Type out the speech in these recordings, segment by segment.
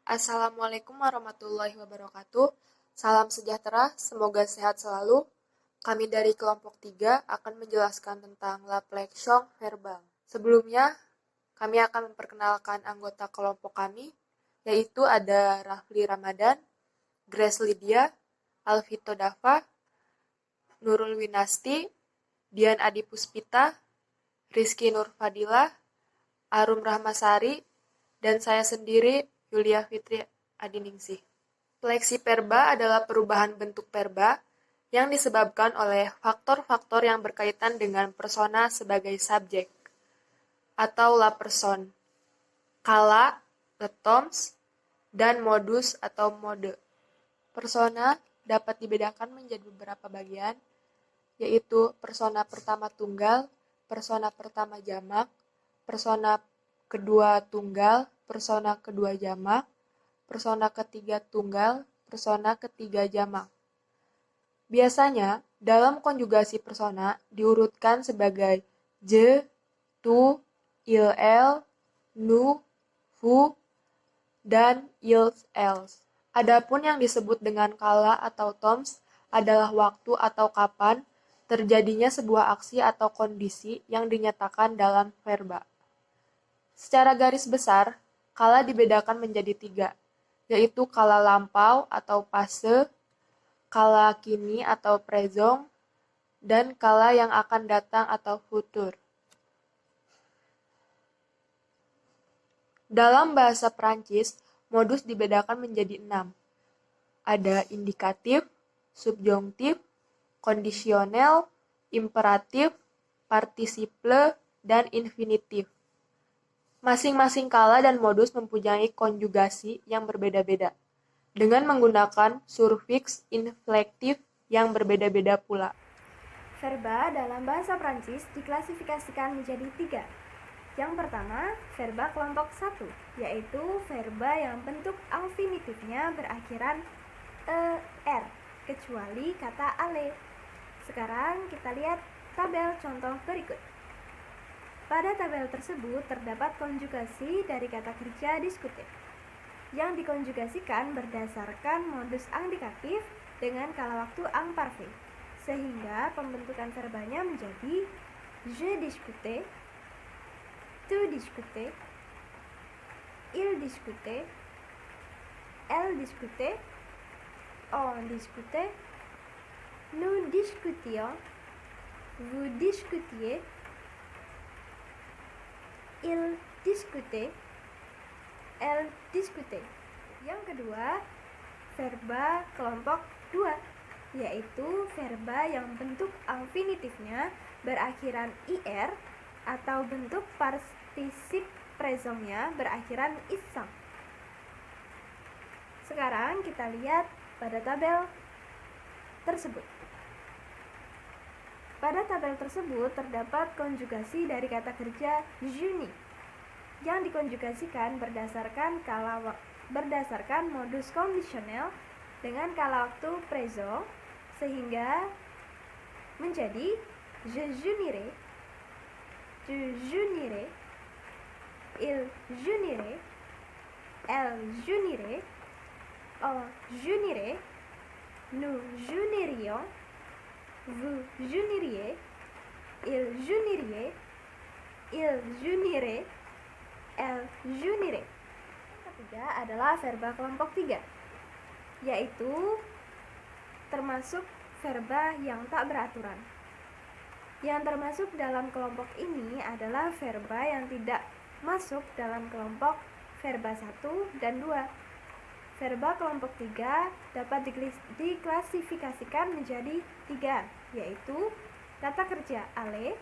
Assalamualaikum warahmatullahi wabarakatuh. Salam sejahtera, semoga sehat selalu. Kami dari kelompok 3 akan menjelaskan tentang La Flexion Verbal. Sebelumnya, kami akan memperkenalkan anggota kelompok kami, yaitu ada Rafli Ramadan, Grace Lydia, Alvito Dava, Nurul Winasti, Dian Adi Puspita, Rizky Nurfadila, Arum Rahmasari, dan saya sendiri, Yulia Fitri Adiningsih. Fleksiperba adalah perubahan bentuk verba yang disebabkan oleh faktor-faktor yang berkaitan dengan persona sebagai subjek atau la person, kala, the terms, dan modus atau mode. Persona dapat dibedakan menjadi beberapa bagian, yaitu persona pertama tunggal, persona pertama jamak, persona kedua tunggal, persona kedua jamak, persona ketiga tunggal, persona ketiga jamak. Biasanya, dalam konjugasi persona diurutkan sebagai je, tu, il, el, nu, vu, dan ils, els. Adapun yang disebut dengan kala atau terms adalah waktu atau kapan terjadinya sebuah aksi atau kondisi yang dinyatakan dalam verba. Secara garis besar, kala dibedakan menjadi 3, yaitu kala lampau atau passé, kala kini atau présent, dan kala yang akan datang atau futur. Dalam bahasa Prancis, modus dibedakan menjadi 6. Ada indikatif, subjonktif, kondisionel, imperatif, partisiple, dan infinitif. Masing-masing kala dan modus mempunyai konjugasi yang berbeda-beda, dengan menggunakan sufiks inflektif yang berbeda-beda pula. Verba dalam bahasa Prancis diklasifikasikan menjadi 3. Yang pertama, verba kelompok 1, yaitu verba yang bentuk infinitifnya berakhiran er, kecuali kata aller. Sekarang kita lihat tabel contoh berikut. Pada tabel tersebut terdapat konjugasi dari kata kerja diskutif yang dikonjugasikan berdasarkan modus indikatif dengan kala waktu imparfait, sehingga pembentukan verbanya menjadi je discutais, tu discutais, il discutait, elle discutait, on discutait, nous discutions, vous discutiez, il discutait, elle discutait. Yang kedua, verba kelompok 2, yaitu verba yang bentuk infinitifnya berakhiran ir atau bentuk partisip presentnya berakhiran isang. Sekarang kita lihat pada tabel tersebut. Pada tabel tersebut terdapat konjugasi dari kata kerja juni yang dikonjugasikan berdasarkan modus kondisional dengan kala waktu présent, sehingga menjadi je junirai, tu junirais, il junirait, elle junirait, on junirait, nous junirions, vous juniriez, il junirait, il junirait, elle junirait. Ketiga adalah verba kelompok 3, yaitu termasuk verba yang tak beraturan. Yang termasuk dalam kelompok ini adalah verba yang tidak masuk dalam kelompok verba 1 dan 2. Verba kelompok 3 dapat diklasifikasikan menjadi 3, yaitu kata kerja aller,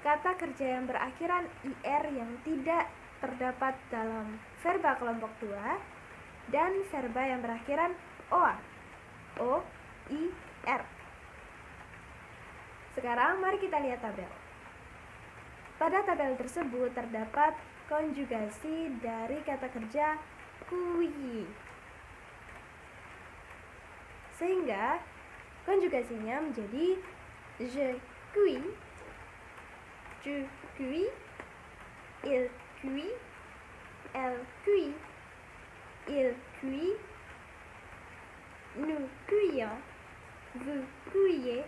kata kerja yang berakhiran ir yang tidak terdapat dalam verba kelompok 2, dan verba yang berakhiran oa, o, i, r. Sekarang mari kita lihat tabel. Pada tabel tersebut terdapat konjugasi dari kata kerja kui, sehingga konjugasinya menjadi je cuis, tu cuis, il cuit, elle cuit, il cuit, nous cueillons, vous cueillez,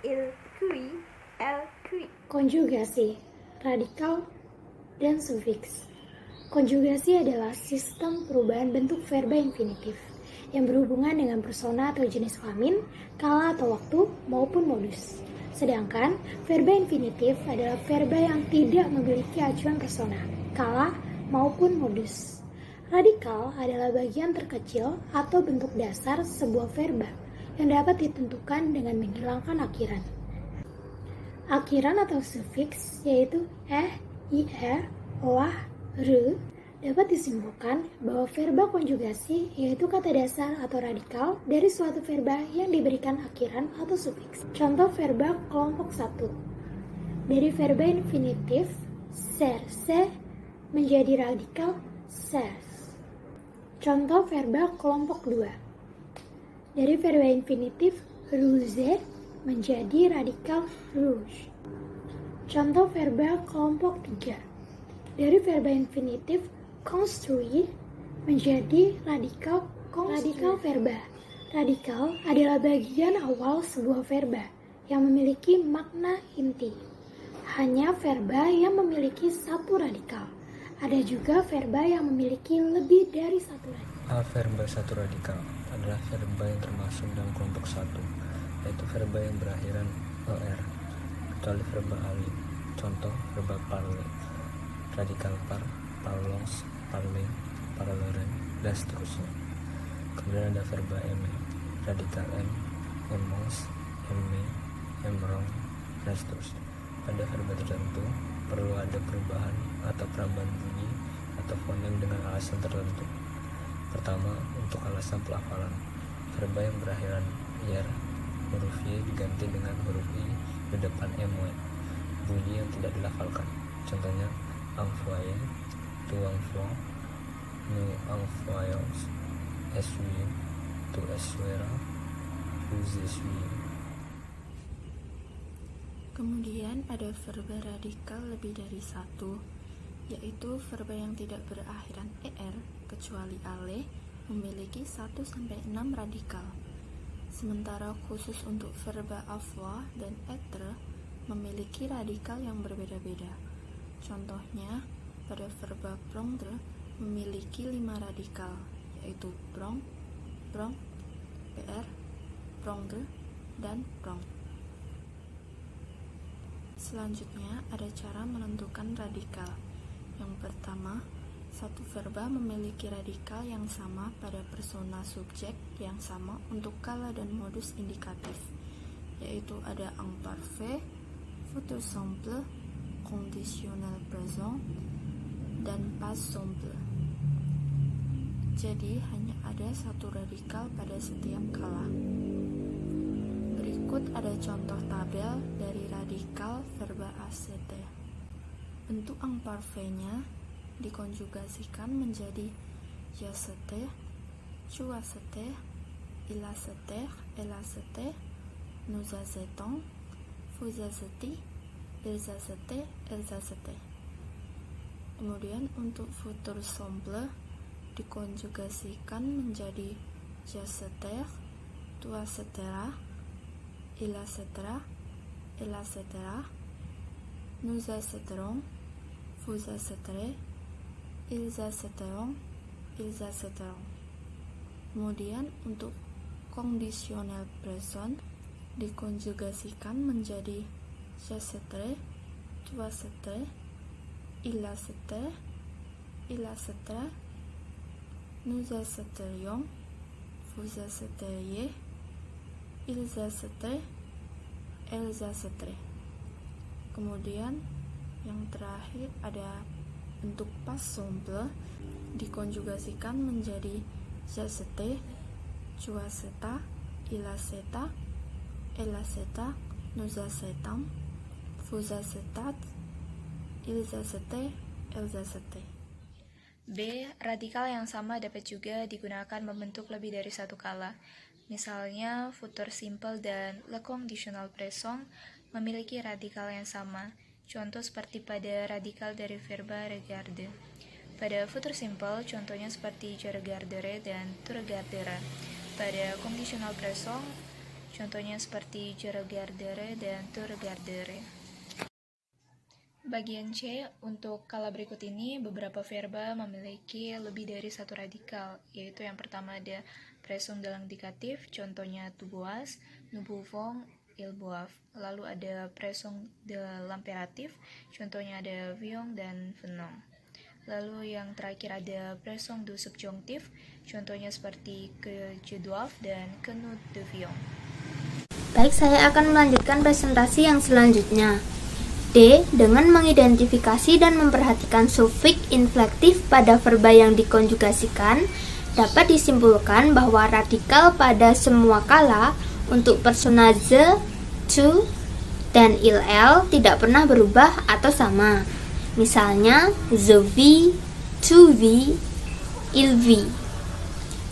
il cuit, elle cuit. Konjugasi, radikal, dan sufiks. Konjugasi adalah sistem perubahan bentuk verba infinitif yang berhubungan dengan persona atau jenis kelamin, kala atau waktu, maupun modus. Sedangkan verba infinitif adalah verba yang tidak memiliki acuan persona, kala, maupun modus. Radikal adalah bagian terkecil atau bentuk dasar sebuah verba yang dapat ditentukan dengan menghilangkan akhiran. Akhiran atau sufiks yaitu ir, oah, re dapat disimpulkan bahwa verba konjugasi yaitu kata dasar atau radikal dari suatu verba yang diberikan akhiran atau sufiks. Contoh verba kelompok 1. Dari verba infinitif serse menjadi radikal ses. Contoh verba kelompok 2. Dari verba infinitif rouge menjadi radikal rouge. Contoh verba kelompok 3. Dari verba infinitif construire menjadi radikal verba. Radikal adalah bagian awal sebuah verba yang memiliki makna inti. Hanya verba yang memiliki satu radikal. Ada juga verba yang memiliki lebih dari satu radikal. Verba satu radikal adalah verba yang termasuk dalam kelompok 1, yaitu verba yang berakhiran er, kecuali verba alif. Contoh verba parler, radikal par, parlons, parler, parleren, dan seterusnya. Kemudian ada verba aimer, radikal m, aimons, aimer, aimeront, dan seterusnya. Pada verba tertentu perlu ada perubahan atau perambahan bunyi atau fonem dengan alasan tertentu. Pertama, untuk alasan pelafalan, verba yang berakhiran ir, huruf y diganti dengan huruf i di depan my, bunyi yang tidak dilafalkan. Contohnya envoyer, tu envoies, nous envoyons, essuyer, tu essuieras, vous essuyez. Kemudian ada verba radikal lebih dari satu, yaitu verba yang tidak berakhiran er kecuali ale memiliki 1-6 radikal. Sementara khusus untuk verba avoir dan être memiliki radikal yang berbeda-beda. Contohnya, pada verba prendre memiliki 5 radikal, yaitu prend, prend, pr, prendre, dan prend. Selanjutnya, ada cara menentukan radikal. Yang pertama, satu verba memiliki radikal yang sama pada persona subjek yang sama untuk kala dan modus indikatif, yaitu ada imparfait, futur simple, conditionnel présent, dan past simple. Jadi, hanya ada satu radikal pada setiap kala. Berikut ada contoh tabel dari radikal verba act. Bentuk imparfait-nya dikonjugasikan menjadi je acete, tu acete, il acete, elle acete, nous acetons, vous acetez, ils acete, elles acete. Kemudian untuk futur simple dikonjugasikan menjadi je acete, tu aceteras, il acetera, elle acetera, nous acetterons, vous acetterez, ils acetteront, ils acetteront. Kemudian untuk conditional present dikonjugasikan menjadi j'acetterai, tu acetterais, il acetterait, il acetterait, nous acetterions, vous acetteriez, ils aceteraient, elles aceteraient. Kemudian yang terakhir ada bentuk past simple dikonjugasikan menjadi j'acete, tu aceta, il aceta, elle aceta, nous acetons, vous acetâtes, ils acetaient, elles acetaient. B. Radikal yang sama dapat juga digunakan membentuk lebih dari satu kala. Misalnya, futur simple dan le conditional présent memiliki radikal yang sama. Contoh seperti pada radikal dari verba regarder. Pada future simple, contohnya seperti je regarderai dan tu regarderas. Pada conditional present, contohnya seperti je regarderai dan tu regarderais. Bagian C, untuk kala berikut ini, beberapa verba memiliki lebih dari satu radikal, yaitu yang pertama ada present dalam indikatif, contohnya tu bois, nous pouvons, ils boivent. Lalu ada present dalam imperatif, contohnya ada vions dan venons. Lalu yang terakhir ada present du subjonctif, contohnya seperti que je doive dan que nous devions. Baik, saya akan melanjutkan presentasi yang selanjutnya. D. Dengan mengidentifikasi dan memperhatikan sufiks inflektif pada verba yang dikonjugasikan, dapat disimpulkan bahwa radikal pada semua kala untuk persona ze, tu, dan il tidak pernah berubah atau sama. Misalnya, je vis, tu vis, il vit.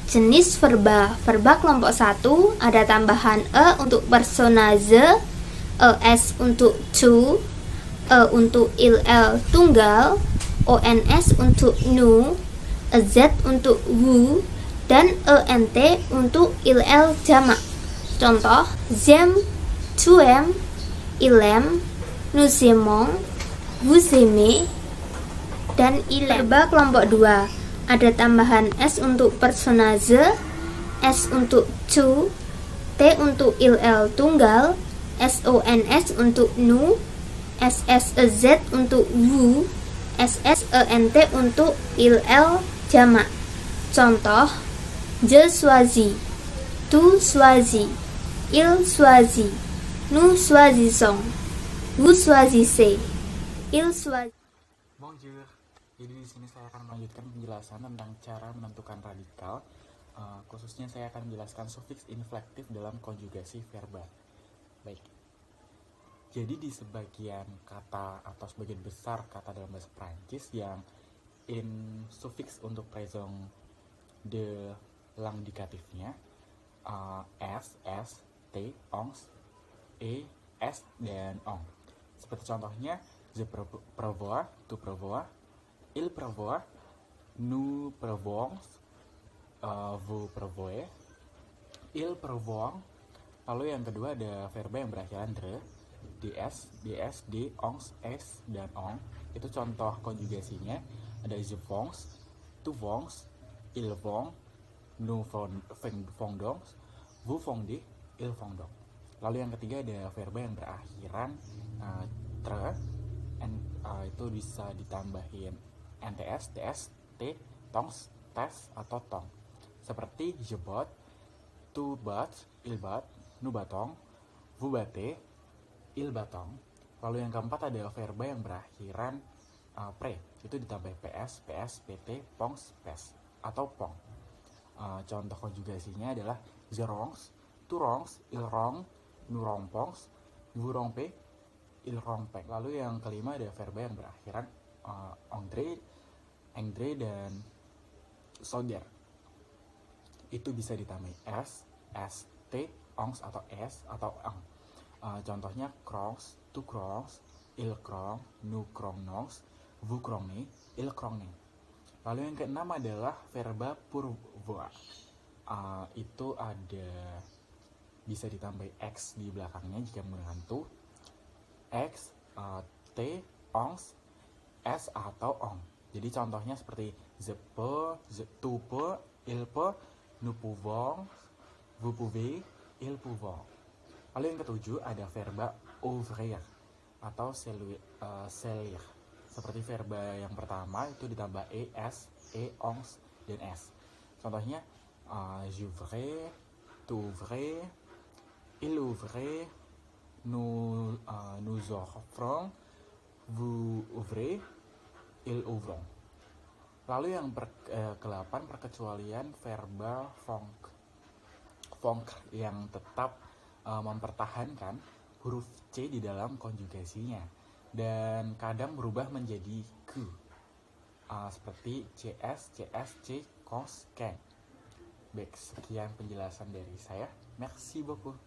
Jenis verba kelompok 1 ada tambahan e untuk persona ze, es untuk tu, e untuk il tunggal, ons untuk nous, z untuk vous, dan ent untuk il jamak. Contoh, j'aime, tu aimes, il aime, nous aimons, vous aimez, dan il aime. Verba kelompok 2 ada tambahan s untuk persona ze, s untuk tu, t untuk il tunggal, sons untuk nous, ssz untuk vous, ssent untuk il jamak. Contoh, je choisis, tu choisis, il choisit, nous choisissons, vous choisissez, il choisit. Bonjour. Jadi di sini saya akan melanjutkan penjelasan tentang cara menentukan radikal. Khususnya saya akan menjelaskan sufiks inflektif dalam konjugasi verba. Baik. Jadi di sebagian kata atau sebagian besar kata dalam bahasa Prancis yang in sufiks untuk present de l'indikatifnya s, t, ons, e, s, dan on. Seperti contohnya, je prévois, tu prévois, il prévoit, nous prévoyons, vous prévoyez, il prévoit. Lalu yang kedua ada verba yang berakhiran dre, ds, d, ons, s, dan on. Itu contoh konjugasinya. Ada je vons, tu vons, il vont, nous fondons, vous fondez, il fondons. Lalu yang ketiga ada verba yang berakhiran tre, itu bisa ditambahin nts, ts, t, tongs, tes, atau tong. Seperti je botte, tu battes, il bat, nous battons, vous battez, il battong. Lalu yang keempat ada verba yang berakhiran pre, itu ditambah ps, pt, pongs, pes, atau pong. Contoh konjugasinya adalah je rongs, tu rongs, il rong, nous rompons, vous rompez, il rompe. Lalu yang kelima ada verba yang berakhiran engdre, dan solder. Itu bisa ditambah s, st, ongs atau s atau eng. Contohnya crongs, tu crongs, il crong, nous crongnons, vous crognez, il crogne. Lalu yang keenam adalah verba pourvoir. Itu ada bisa ditambah x di belakangnya jika menggunakan tu, x, t, ongs, s atau ong. Jadi contohnya seperti je peux, tu peux, il peut, nous pouvons, vous pouvez, ils pouvons. Lalu yang ketujuh ada verba ouvrir atau selir. Seperti verba yang pertama itu ditambah es, ongs, dan s. Contohnya j'ouvrais, tu ouvrais, il ouvrait, nous offrons, vous ouvrez, ils ouvront. Lalu yang ke-8 perkecualian verba fonk yang tetap mempertahankan huruf C di dalam konjugasinya dan kadang berubah menjadi Q, seperti CS, C, cons, can. Baik, sekian penjelasan dari saya. Merci beaucoup.